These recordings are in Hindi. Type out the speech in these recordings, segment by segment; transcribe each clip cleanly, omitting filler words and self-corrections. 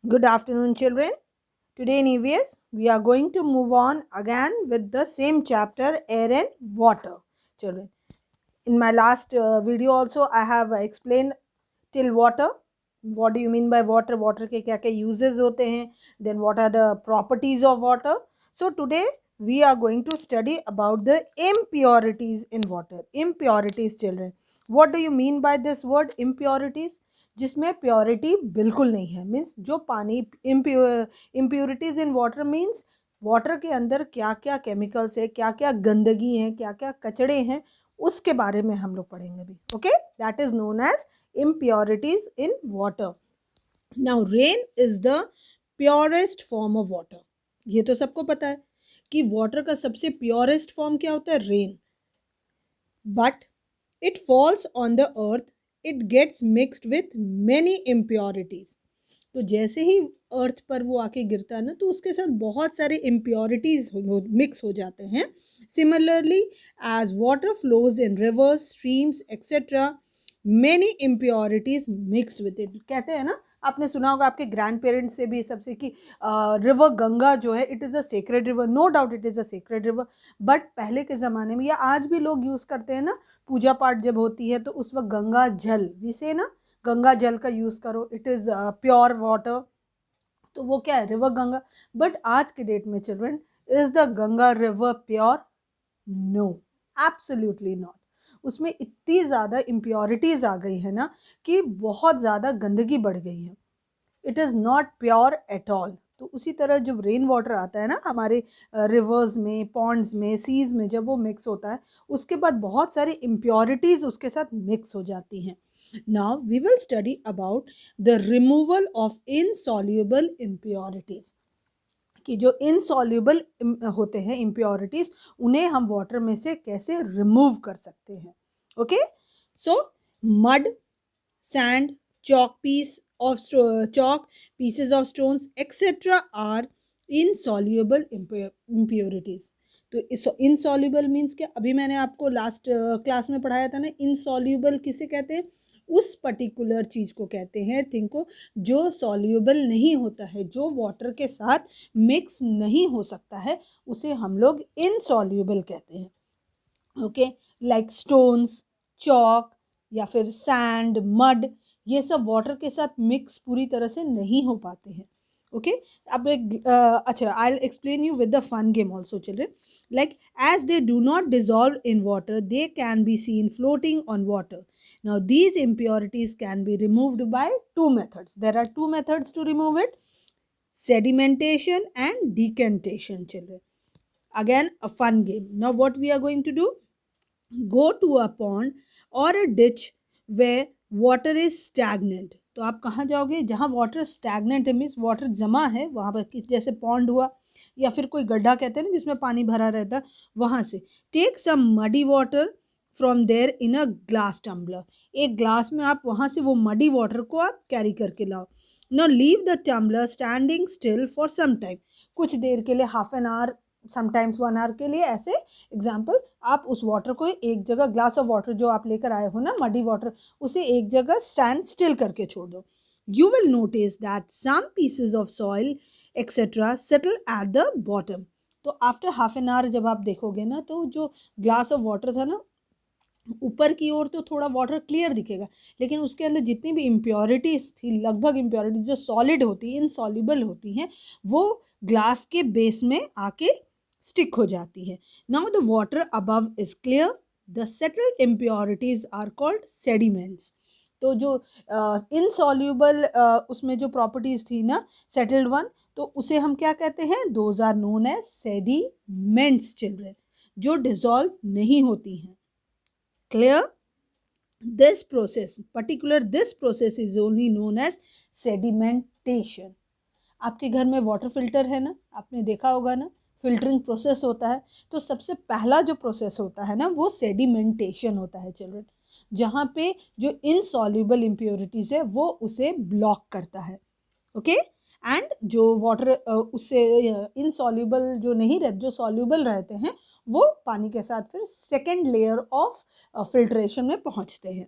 Good afternoon, children. Today in EVS, we are going to move on again with the same chapter, air and water. Children, in my last video also, I have explained till water. What do you mean by water? Water के क्या क्या uses होते हैं? Then what are the properties of water? So today we are going to study about the impurities in water. Impurities, children. What do you mean by this word impurities? जिसमें प्योरिटी बिल्कुल नहीं है, मीन्स जो पानी impurities in water means water के अंदर क्या क्या केमिकल्स है, क्या क्या गंदगी है, क्या क्या कचड़े हैं, उसके बारे में हम लोग पढ़ेंगे अभी. Okay, that is known as impurities in water. Now rain is the purest form of water. ये तो सबको पता है कि वाटर का सबसे प्योरेस्ट फॉर्म क्या होता है, rain. But it falls on the earth, it gets mixed with many impurities. तो जैसे ही अर्थ पर वो आके गिरता है ना, तो उसके साथ बहुत सारे इम्प्योरिटीज मिक्स हो जाते हैं. Similarly as water flows in rivers, streams etcetera, many impurities mix with it. कहते हैं ना, आपने सुना होगा आपके ग्रैंड पेरेंट्स से भी सबसे कि रिवर गंगा जो है, it is a sacred river. No doubt it is a sacred river. But पहले के ज़माने में या आज भी लोग यूज़ करते हैं ना, पूजा पाठ जब होती है तो उस वक्त गंगा जल, जिसे ना गंगा जल का यूज़ करो, इट इज़ प्योर वाटर. तो वो क्या है, रिवर गंगा. बट आज के डेट में children, is the Ganga river pure? No, absolutely not. उसमें इतनी ज़्यादा इम्प्योरिटीज़ आ गई है ना कि बहुत ज़्यादा गंदगी बढ़ गई है. It is not pure at all. तो उसी तरह जब रेन वाटर आता है ना हमारे रिवर्स में, पॉन्ड्स में, सीज में, जब वो मिक्स होता है, उसके बाद बहुत सारी इम्प्योरिटीज़ उसके साथ मिक्स हो जाती हैं. Now we will study about the removal of insoluble impurities. कि जो इनसॉल्युबल होते हैं इम्प्योरिटीज़, उन्हें हम वाटर में से कैसे रिमूव कर सकते हैं. Okay, so mud, sand, chalk piece of chalk, pieces of stones, etc. are insoluble impurities. तो insoluble मीन्स क्या, अभी मैंने आपको लास्ट क्लास में पढ़ाया था ना, insoluble किसे कहते हैं, उस पर्टिकुलर चीज़ को कहते हैं, थिंग को, जो सॉल्यूबल नहीं होता है, जो वाटर के साथ मिक्स नहीं हो सकता है, उसे हम लोग इनसॉल्यूबल कहते हैं. ओके, लाइक स्टोन्स, चॉक या फिर सैंड, मड, ये सब वाटर के साथ मिक्स पूरी तरह से नहीं हो पाते हैं. ओके, अब एक अच्छा, I will explain you with the fun game also children. Like as they do not dissolve in water, they can be seen floating on water. Now these impurities can be removed by two methods. There are two methods to remove it: sedimentation and decantation. Children, again a fun game. Now what we are going to do, go to a pond or a ditch where water is stagnant. तो आप कहाँ जाओगे, जहाँ वाटर स्टैगनेंट है, मीन्स वाटर जमा है वहाँ पर, किस जैसे पॉन्ड हुआ या फिर कोई गड्ढा कहते हैं ना जिसमें पानी भरा रहता है, वहाँ से. Take some muddy water from there in a glass tumbler. एक ग्लास में आप वहाँ से वो मडी वाटर को आप कैरी करके लाओ. Now leave the tumbler standing still for some time. कुछ देर के लिए, half an hour, sometimes 1 hour के लिए, ऐसे एग्जाम्पल, आप उस वाटर को एक जगह, ग्लास ऑफ वाटर जो आप लेकर आए हो ना, मडी वाटर, उसे एक जगह स्टैंड स्टिल करके छोड़ दो. You will notice that some pieces of soil etcetera settle at the bottom. तो आफ्टर हाफ एन आवर जब आप देखोगे ना, तो जो ग्लास ऑफ वाटर था ना, ऊपर की ओर तो थोड़ा वाटर क्लियर दिखेगा, लेकिन उसके अंदर जितनी भी इम्प्योरिटीज थी, लगभग इम्प्योरिटीज जो सॉलिड होती, इनसॉल्युबल होती हैं, वो ग्लास के बेस में आके स्टिक हो जाती है. Now the water above is clear, the settled impurities are called sediments. तो जो इनसॉल्युबल उसमें जो प्रॉपर्टीज थी ना, सेटल्ड वन, तो उसे हम क्या कहते हैं, those are known as sediments. Children, जो डिजॉल्व नहीं होती हैं. Clear? This process, this process is only known as sedimentation. आपके घर में वाटर फिल्टर है ना, आपने देखा होगा ना, फिल्टरिंग प्रोसेस होता है. तो सबसे पहला जो प्रोसेस होता है ना, वो सेडिमेंटेशन होता है चिल्ड्रन, जहाँ पे जो इनसॉल्युबल इम्प्योरिटीज है वो उसे ब्लॉक करता है. ओके, एंड जो वाटर उससे इनसॉल्युबल जो नहीं रहते, जो सॉल्युबल रहते हैं, वो पानी के साथ फिर सेकेंड लेयर ऑफ फिल्ट्रेशन में पहुंचते हैं.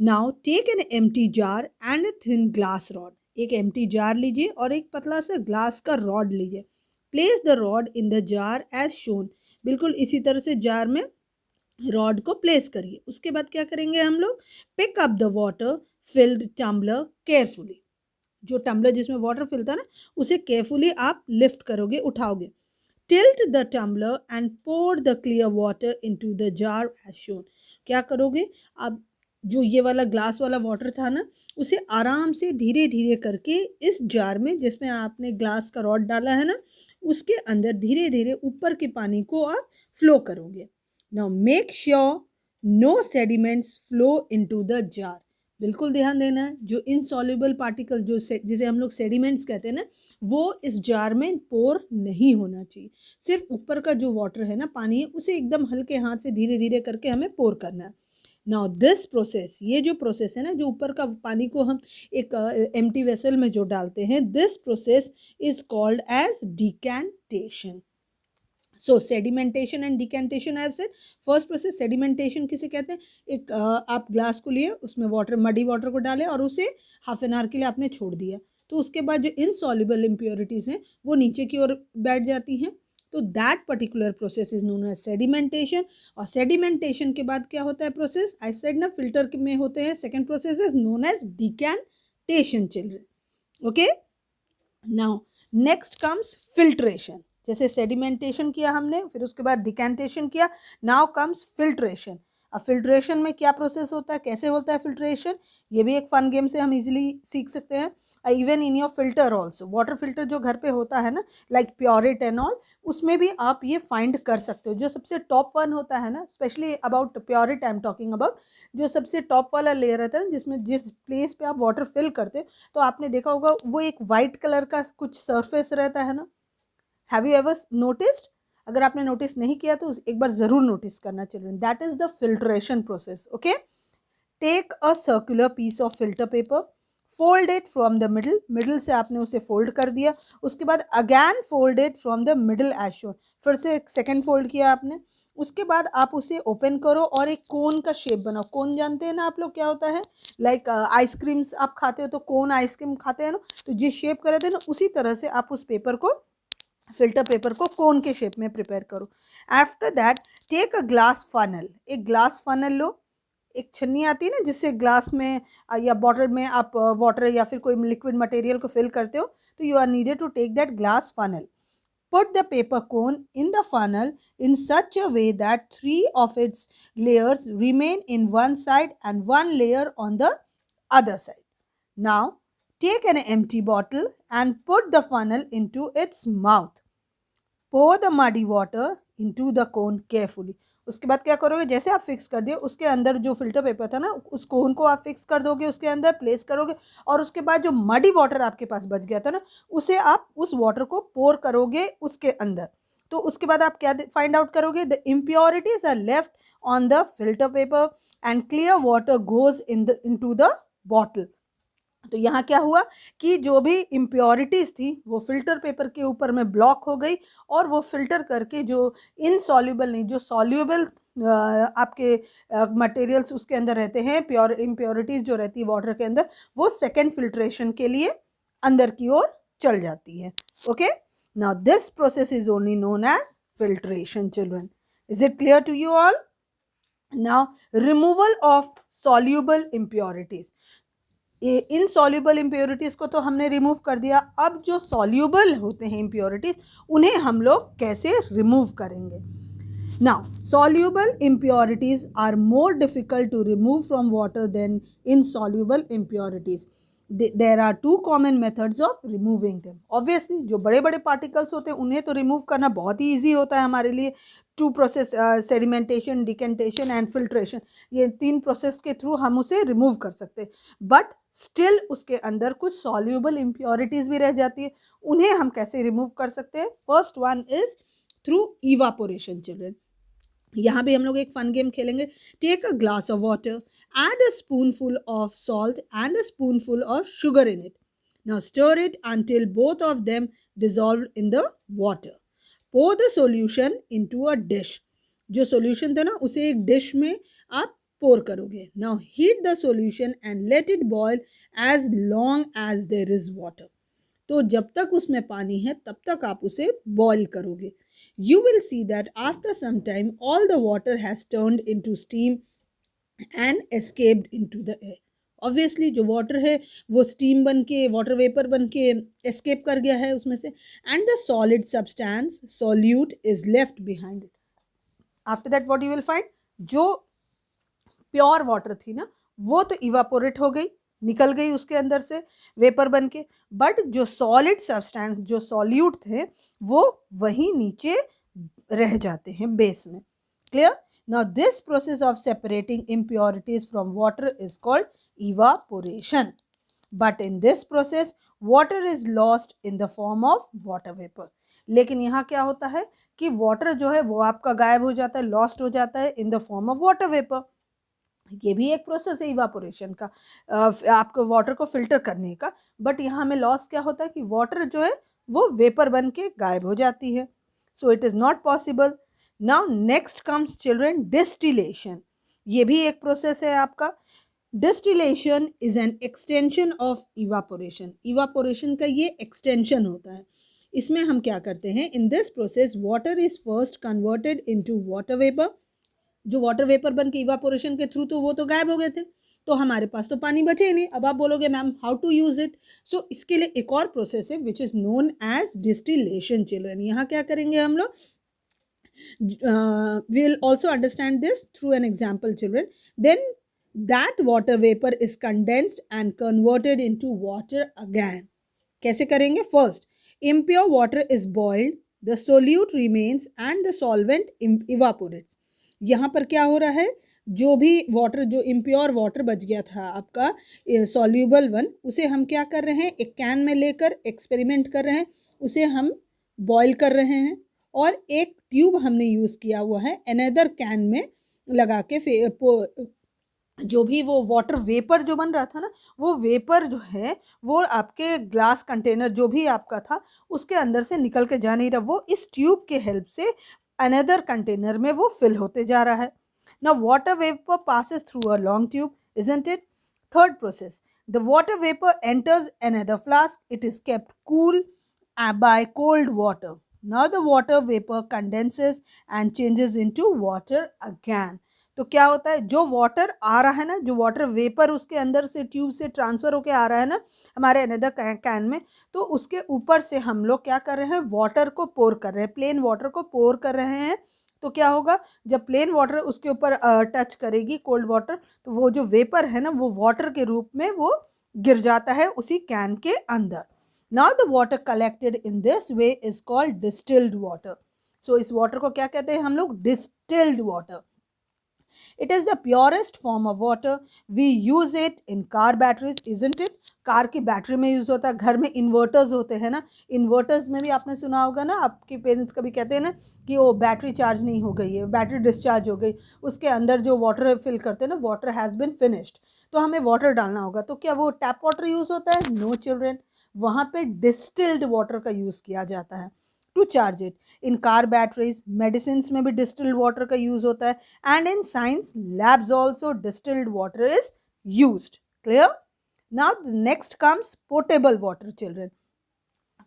Now take an empty jar and a thin glass rod. एक एम्प्टी जार लीजिए और एक पतला सा ग्लास का रॉड लीजिए। Place the rod in the jar as shown. बिल्कुल इसी तरह से जार में रॉड को प्लेस करिए। उसके बाद क्या करेंगे हम लोग, pick up the water filled tumbler carefully. जो टम्बलर जिसमें वाटर फिल था ना, उसे केयरफुली आप लिफ्ट करोगे, उठाओगे। Tilt the tumbler and pour the clear water into the jar as shown. क्या करोगे, अब जो ये वाला ग्लास वाला वाटर था ना, उसे आराम से धीरे धीरे करके इस जार में जिसमें आपने ग्लास का रॉड डाला है ना, उसके अंदर धीरे धीरे ऊपर के पानी को आप फ्लो करोगे। Now make sure no sediments flow into the jar. बिल्कुल ध्यान देना है, जो इनसॉल्युबल पार्टिकल जो जिसे हम लोग सेडिमेंट्स कहते हैं ना, वो इस जार में पोर नहीं होना चाहिए। सिर्फ ऊपर का जो वाटर है ना, पानी है, उसे एकदम हल्के हाथ से धीरे धीरे करके हमें पोर करना है। नाउ दिस प्रोसेस, ये जो प्रोसेस है ना, जो ऊपर का पानी को हम एक एम्प्टी वेसल में जो डालते हैं, this process is called as decantation. So sedimentation and decantation I have said. First process sedimentation किसे कहते हैं, एक आप ग्लास को लिए, उसमें वाटर, मडी वाटर को डालें और उसे हाफ एन आवर के लिए आपने छोड़ दिया, तो उसके बाद जो इनसॉल्युबल इम्प्योरिटीज़ हैं वो नीचे की ओर बैठ जाती हैं, तो that particular process is known as sedimentation. और सेडिमेंटेशन के बाद क्या होता है प्रोसेस, आई सेड ना, फिल्टर में होते हैं। Second process is known as decantation children. Okay, now next comes filtration. जैसे सेडिमेंटेशन किया हमने, फिर उसके बाद डिकैंटेशन किया, नाउ कम्स फिल्ट्रेशन। अब फिल्ट्रेशन में क्या प्रोसेस होता है, कैसे होता है फिल्ट्रेशन, ये भी एक फन गेम से हम इजीली सीख सकते हैं। Even in your filter also, water filter जो घर पे होता है ना, लाइक प्योरिट एंड ऑल, उसमें भी आप ये फाइंड कर सकते हो। जो सबसे टॉप वन होता है ना, specially about Pureit I am talking about, जो सबसे टॉप वाला लेयर रहता है ना, जिसमें जिस प्लेस पे आप वाटर फिल करते हो, तो आपने देखा होगा वो एक वाइट कलर का कुछ सरफेस रहता है ना। Have you ever noticed? अगर आपने नोटिस नहीं किया तो एक बार जरूर नोटिस करना children. That is the filtration process. Okay, take a circular piece of filter paper, fold it from the middle, middle से आपने उसे फोल्ड कर दिया। उसके बाद again fold it from the middle as shown, फिर से एक सेकेंड फोल्ड किया आपने। उसके बाद आप उसे ओपन करो और एक कोन का शेप बनाओ। कोन जानते हैं ना आप लोग क्या होता है, लाइक आइसक्रीम्स आप खाते हो तो कोन आइसक्रीम खाते हैं ना, तो जिस शेप का रहता है ना, उसी तरह से आप उस पेपर को, फिल्टर पेपर को कोन के शेप में प्रिपेयर करो। After that take a glass funnel, एक ग्लास फनल लो, एक छन्नी आती है ना जिससे ग्लास में या बॉटल में आप वाटर या फिर कोई लिक्विड मटेरियल को फिल करते हो, तो you are needed to take that glass funnel. Put the paper cone in the funnel in such a way that 3 of its layers remain in one side and 1 layer on the other side. Now, take an empty bottle and put the funnel into its mouth. Pour the muddy water into the cone carefully. उसके बाद क्या करोगे, जैसे आप फिक्स कर दिए, उसके अंदर जो फिल्टर पेपर था ना, उस कोन को आप फिक्स कर दोगे, उसके अंदर प्लेस करोगे, और उसके बाद जो मडी वाटर आपके पास बच गया था ना, उसे आप उस वाटर को पोर करोगे उसके अंदर। तो उसके बाद आप क्या फाइंड आउट करोगे, the impurities are left on the filter paper and clear water goes into the bottle. तो यहाँ क्या हुआ कि जो भी इम्प्योरिटीज़ थी वो फिल्टर पेपर के ऊपर में ब्लॉक हो गई, और वो फिल्टर करके जो इनसॉल्युबल नहीं, जो सॉल्युबल आपके मटेरियल्स उसके अंदर रहते हैं, प्योर इम्प्योरिटीज़ जो रहती है वाटर के अंदर, वो सेकेंड फिल्ट्रेशन के लिए अंदर की ओर चल जाती है। Okay, now this process is only known as filtration children. Is it clear to you all? Now removal of soluble impurities. Insoluble impurities को तो हमने रिमूव कर दिया, अब जो सॉल्युबल होते हैं इम्प्योरिटीज़, उन्हें हम लोग कैसे रिमूव करेंगे। Now soluble impurities are more difficult to remove from water than insoluble impurities. There are 2 common methods of removing them. Obviously जो बड़े बड़े पार्टिकल्स होते हैं उन्हें तो रिमूव करना बहुत ही ईजी होता है हमारे लिए। 2 process, sedimentation, decantation and filtration, ये 3 प्रोसेस के थ्रू हम उसे रिमूव कर सकते हैं। बट स्टिल उसके अंदर कुछ सॉल्युबल इम्प्योरिटीज़ भी रह जाती है, उन्हें हम कैसे रिमूव कर सकते हैं। First one is through evaporation children. यहाँ भी हम लोग एक फन गेम खेलेंगे। Take a glass of water, add a spoonful of salt and a spoonful of sugar in it. Now stir it until both of them dissolved in the water. Pour the solution into a dish. जो solution था ना, उसे एक डिश में आप पोर करोगे. Now heat the solution and let it boil as long as there is water. तो जब तक उसमें पानी है तब तक आप उसे बॉईल करोगे. You will see that after some time all the water has turned into steam and escaped into the air. Obviously जो वाटर है वो स्टीम बन के, वाटर वेपर बन के एस्केप कर गया है उसमें से, and the solid substance solute is left behind it. After that what you will find, जो प्योर वाटर थी ना वो तो इवापोरेट हो गई, निकल गई उसके अंदर से वेपर बन के, बट जो सॉलिड सब्सटेंस, जो सॉल्यूट थे, वो वहीं नीचे रह जाते हैं बेस में. Clear? Now this process of separating impurities from water is called evaporation. But in this process water is lost in the form of water vapor. लेकिन यहाँ क्या होता है कि वाटर जो है वो आपका गायब हो जाता है, लॉस्ट हो जाता है in the form of water vapour. ये भी एक प्रोसेस है इवापोरेशन का, आपको वाटर को फिल्टर करने का. बट यहाँ में लॉस क्या होता है कि वाटर जो है वो वेपर बन के गायब हो जाती है. So it is not possible. Now next comes children distillation. ये भी एक प्रोसेस है आपका. Distillation is an extension of evaporation. Evaporation का ये एक्सटेंशन होता है. इसमें हम क्या करते हैं, in this process water is first converted into water vapour. जो वाटर वेपर बन के इवापोरेशन के थ्रू तो वो तो गायब हो गए थे, तो हमारे पास तो पानी बचे ही नहीं. अब आप बोलोगे ma'am how to use it. So इसके लिए एक और प्रोसेस है which is known as distillation. Children यहाँ क्या करेंगे हम लोग, we will also understand this through an example children. Then that water vapor is condensed and converted into water again. कैसे करेंगे? First, impure water is boiled, the solute remains and the solvent evaporates. यहाँ पर क्या हो रहा है, जो भी वाटर, जो इम्प्योर वाटर बच गया था आपका सॉल्यूबल वन, उसे हम क्या कर रहे हैं, एक कैन में लेकर एक्सपेरिमेंट कर रहे हैं, उसे हम बॉईल कर रहे हैं, और एक ट्यूब हमने यूज़ किया हुआ है अनदर कैन में लगा के जो भी वो वाटर वेपर जो बन रहा था ना, वो वेपर जो है वो आपके ग्लास कंटेनर जो भी आपका था उसके अंदर से निकल के जा नहीं रहा, वो इस ट्यूब के हेल्प से अनदर कंटेनर में वो फिल होते जा रहा है. Now water vapor passes through a long tube, isn't it? Third process, the water vapor enters another flask. It is kept cool by cold water. Now the water vapor condenses and changes into water again. तो क्या होता है, जो वाटर आ रहा है ना, जो वाटर वेपर उसके अंदर से ट्यूब से ट्रांसफ़र होके आ रहा है ना हमारे अनदर कैन में, तो उसके ऊपर से हम लोग क्या कर रहे हैं, वाटर को पोर कर रहे हैं, प्लेन वाटर को पोर कर रहे हैं. तो क्या होगा, जब प्लेन वाटर उसके ऊपर टच करेगी कोल्ड वाटर, तो वो जो वेपर है ना वो वाटर के रूप में वो गिर जाता है उसी कैन के अंदर. Now the water collected in this way is called distilled water. So इस वाटर को क्या कहते हैं हम लोग, distilled water. It is the purest form of water. We use it in car batteries, isn't it? Car की बैटरी में यूज़ होता है. घर में इन्वर्टर्स होते हैं ना, इन्वर्टर्स में भी आपने सुना होगा ना, आपके पेरेंट्स कभी कहते हैं ना कि वो बैटरी चार्ज नहीं हो गई है, बैटरी डिस्चार्ज हो गई, उसके अंदर जो वाटर फिल करते हैं ना, वाटर हैज़ बिन फिनिश्ड, तो हमें वाटर डालना होगा. तो क्या वो टैप वाटर यूज़ होता है? नो चिल्ड्रेन, वहाँ पे डिस्टिल्ड वाटर का यूज़ किया जाता है to charge it. In car batteries, medicine में भी डिस्टिल्ड वाटर का यूज़ होता है, and in science labs also distilled water is used. Clear? Now next comes portable water. Children,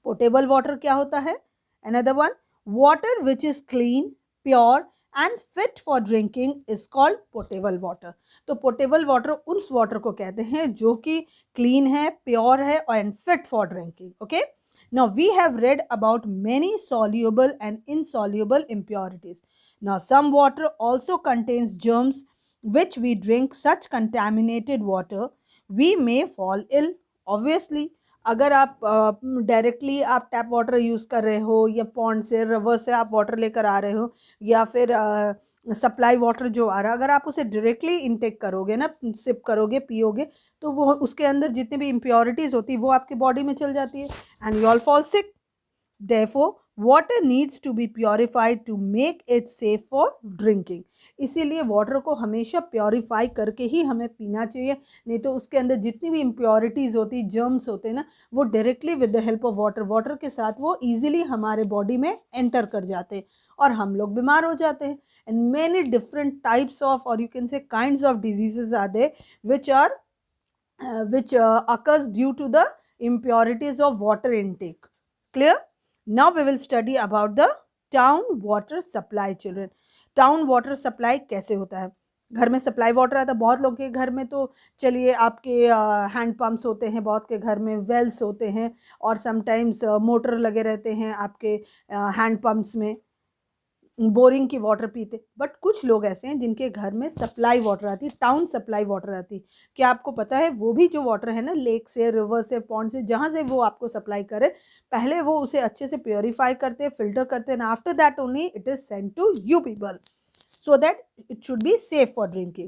portable water क्या होता है? Another one, water which is clean, pure and fit for drinking is called portable water. तो पोर्टेबल वाटर उस वाटर को कहते हैं जो कि क्लीन है, प्योर है and fit for drinking. Okay. Now we have read about many soluble and insoluble impurities. Now some water also contains germs which we drink such contaminated water we may fall ill. Obviously अगर आप डायरेक्टली आप टैप वाटर यूज़ कर रहे हो या पॉन्ड से, रिवर से आप वाटर लेकर आ रहे हो, या फिर सप्लाई वाटर जो आ रहा है, अगर आप उसे डायरेक्टली इनटेक करोगे ना, सिप करोगे, पियोगे, तो वो उसके अंदर जितनी भी इम्प्योरिटीज़ होती है वो आपकी बॉडी में चल जाती है and you all fall sick. Therefore water needs to be purified to make it safe for drinking. इसीलिए वाटर को हमेशा प्योरीफाई करके ही हमें पीना चाहिए, नहीं तो उसके अंदर जितनी भी इम्प्योरिटीज़ होती, जर्म्स होते हैं ना, वो directly with the help of water के साथ वो इजीली हमारे बॉडी में एंटर कर जाते हैं और हम लोग बीमार हो जाते हैं. and many different types of, or you can say kinds of diseases are there which are occurs due to the impurities of water intake. Clear? Now we will study about the town water supply children. Town water supply कैसे होता है? घर में सप्लाई वाटर आता है बहुत लोगों के घर में, तो चलिए आपके हैंड पंप्स होते हैं, बहुत के घर में वेल्स होते हैं, और समटाइम्स मोटर लगे रहते हैं आपके हैंड पंप्स में, बोरिंग की वाटर पीते। बट कुछ लोग ऐसे हैं जिनके घर में सप्लाई वाटर आती है, टाउन सप्लाई वाटर आती है। क्या आपको पता है वो भी जो वाटर है ना, लेक से, रिवर से, पॉन्ड से, जहाँ से वो आपको सप्लाई करे, पहले वो उसे अच्छे से प्योरीफाई करते हैं, फिल्टर करते हैं, and after that only it is send to you people, so that it should be safe for drinking.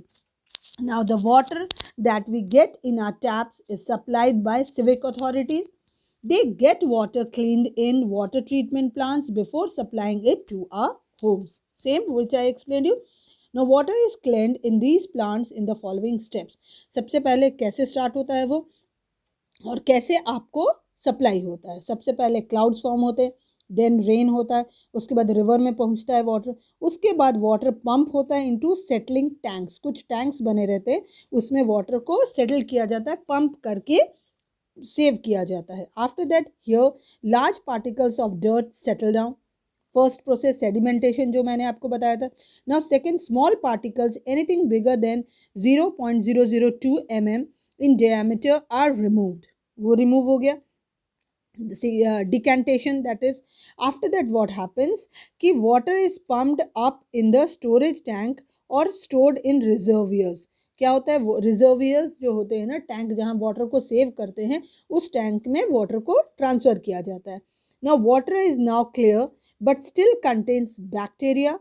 Now the water that we get in our taps is supplied by civic authorities. They get water cleaned in water treatment plants before supplying it to our homes. Same which I explained you. Now water is cleaned in these plants in the following steps. सबसे पहले कैसे स्टार्ट होता है वो, और कैसे आपको सप्लाई होता है? सबसे पहले क्लाउड्स फॉर्म होते हैं, देन रेन होता है, उसके बाद रिवर में पहुंचता है वाटर, उसके बाद वाटर पंप होता है इनटू सेटलिंग टैंक्स। कुछ टैंक्स बने रहते हैं, उसमें वाटर को सेटल किया जाता है, पंप करके सेव किया जाता है। After that here large particles of dirt settle down. First process sedimentation जो मैंने आपको बताया था। Now second, small particles anything bigger than 0.002 mm in diameter are removed. वो रिमूव हो गया। Decantation, that is after that what happens कि water is pumped up in the storage tank or stored in reservoirs। क्या होता है? वो रिजर्वियर्स जो होते हैं ना, टैंक जहाँ वाटर को सेव करते हैं, उस टैंक में वाटर को ट्रांसफ़र किया जाता है। Now water is now clear but still contains bacteria.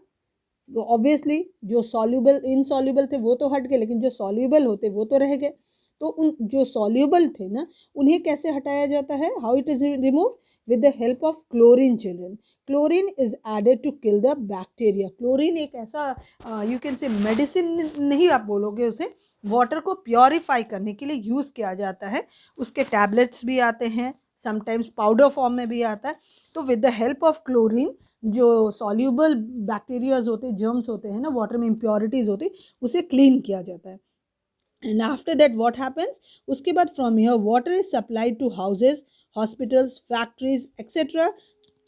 Obviously जो सॉल्यूबल इनसॉल्यूबल थे वो तो हट गए, लेकिन जो सॉल्यूबल होते वो तो रह गए। तो उन जो सॉल्यूबल थे ना, उन्हें कैसे हटाया जाता है? How it is remove? With the help of chlorine children. Chlorine is added to kill the bacteria. Chlorine एक ऐसा यू कैन से मेडिसिन नहीं आप बोलोगे उसे, वाटर को प्योरीफाई करने के लिए यूज़ किया जाता है। उसके टैबलेट्स भी आते हैं, समटाइम्स पाउडर फॉर्म में भी आता है। तो with the help of chlorine जो सॉल्यूबल बैक्टीरियाज होते हैं, जर्म्स होते हैं ना, वाटर में इम्प्योरिटीज़ होती, उसे क्लीन किया जाता है। And after that what happens? उसके बाद from here water is supplied to houses, hospitals, factories etc.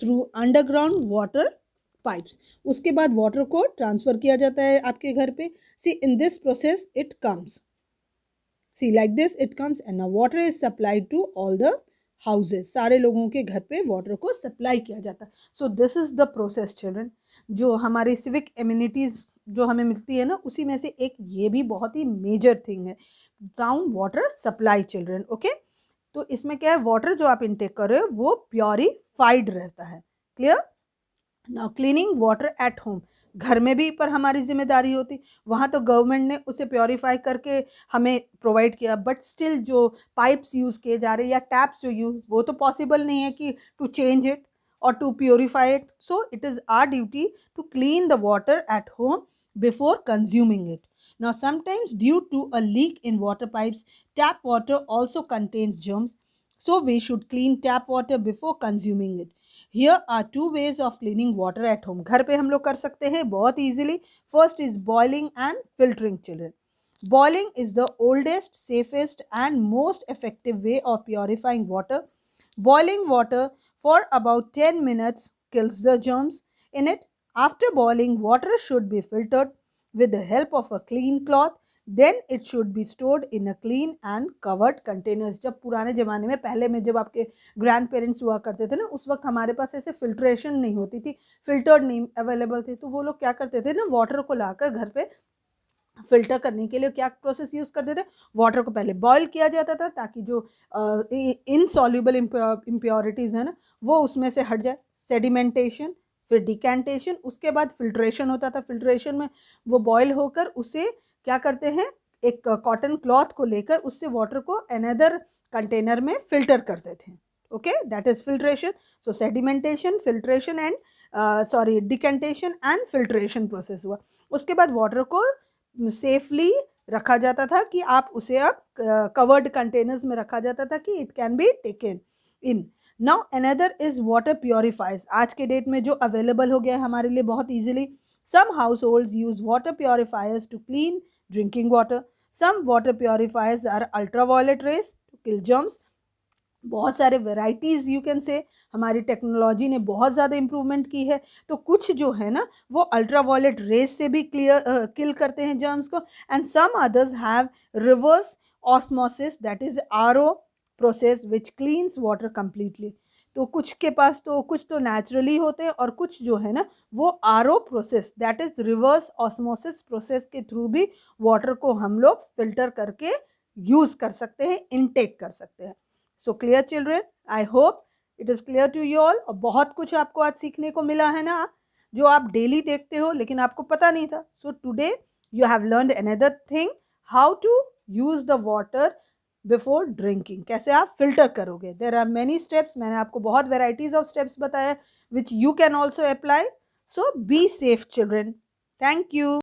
through underground water pipes. उसके बाद water को transfer किया जाता है आपके घर पे। See in this process it comes. See like this it comes and now water is supplied to all the houses. सारे लोगों के घर पे water को supply किया जाता है। So this is the process children. जो हमारी civic amenities जो हमें मिलती है ना, उसी में से एक ये भी बहुत ही मेजर थिंग है, town water supply children. Okay, तो इसमें क्या है, वाटर जो आप इनटेक कर रहे हो वो प्योरीफाइड रहता है। Clear? Now cleaning water at home, घर में भी पर हमारी जिम्मेदारी होती, वहाँ तो गवर्नमेंट ने उसे प्योरीफाई करके हमें प्रोवाइड किया, बट स्टिल जो पाइप्स यूज़ किए जा रहे हैं या टैप्स जो यूज, वो तो पॉसिबल नहीं है कि to change it or to purify it. So it is our duty to clean the water at home before consuming it. Now sometimes due to a leak in water pipes, tap water also contains germs. So we should clean tap water before consuming it. Here are two ways of cleaning water at home. घर पे हम लोग कर सकते हैं बहुत easily. First is boiling and filtering children. Boiling is the oldest, safest and most effective way of purifying water. Boiling water for about 10 minutes kills the germs in it. After boiling, water should be filtered with the help of a clean cloth. Then it should be stored in a clean and covered containers. जब पुराने ज़माने में, पहले में जब आपके ग्रैंड पेरेंट्स हुआ करते थे ना, उस वक्त हमारे पास ऐसे फिल्ट्रेशन नहीं होती थी, फिल्टर्ड नहीं अवेलेबल थे, तो वो लोग क्या करते थे ना, वाटर को लाकर घर पे फिल्टर करने के लिए क्या प्रोसेस यूज़ करते थे, वाटर को पहले बॉईल किया जाता था ताकि जो इनसॉल्यूबल इम्प्योरिटीज़ है ना वो उसमें से हट जाए। सेडिमेंटेशन, फिर डिकेंटेशन, उसके बाद फिल्ट्रेशन होता था। फिल्ट्रेशन में वो बॉईल होकर उसे क्या करते हैं, एक कॉटन क्लॉथ को लेकर उससे वाटर को अनदर कंटेनर में फिल्टर करते थे। Okay, that is filtration. So sedimentation, filtration and decantation and filtration process हुआ। उसके बाद वाटर को सेफली रखा जाता था कि आप उसे अब कवर्ड कंटेनर्स में रखा जाता था कि it can be taken in. Now another is water purifiers. आज के डेट में जो अवेलेबल हो गया है हमारे लिए बहुत easily, Some households use water purifiers to clean drinking water. Some water purifiers are ultraviolet rays to kill germs. बहुत सारे वेराइटीज़ यू कैन से हमारी टेक्नोलॉजी ने बहुत ज़्यादा इम्प्रूवमेंट की है. तो कुछ जो है ना वो अल्ट्रावायलेट रेज से भी किल करते हैं जर्म्स को. And some others have reverse osmosis, that is RO process which cleans water completely. तो कुछ के पास तो कुछ तो नेचुरली होते हैं और कुछ जो है ना वो RO process, that is reverse osmosis process के थ्रू भी वाटर को हम लोग फिल्टर करके यूज़ कर सकते हैं, इनटेक कर सकते हैं. So clear children, I hope it is clear to you all. और बहुत कुछ आपको आज सीखने को मिला है ना, जो आप डेली देखते हो लेकिन आपको पता नहीं था. So today you have learned another thing, how to use the water before drinking. कैसे आप फिल्टर करोगे. देर आर मैनी स्टेप्स, मैंने आपको बहुत वेराइटीज ऑफ स्टेप्स बताया which you can also apply. So be safe children. Thank you.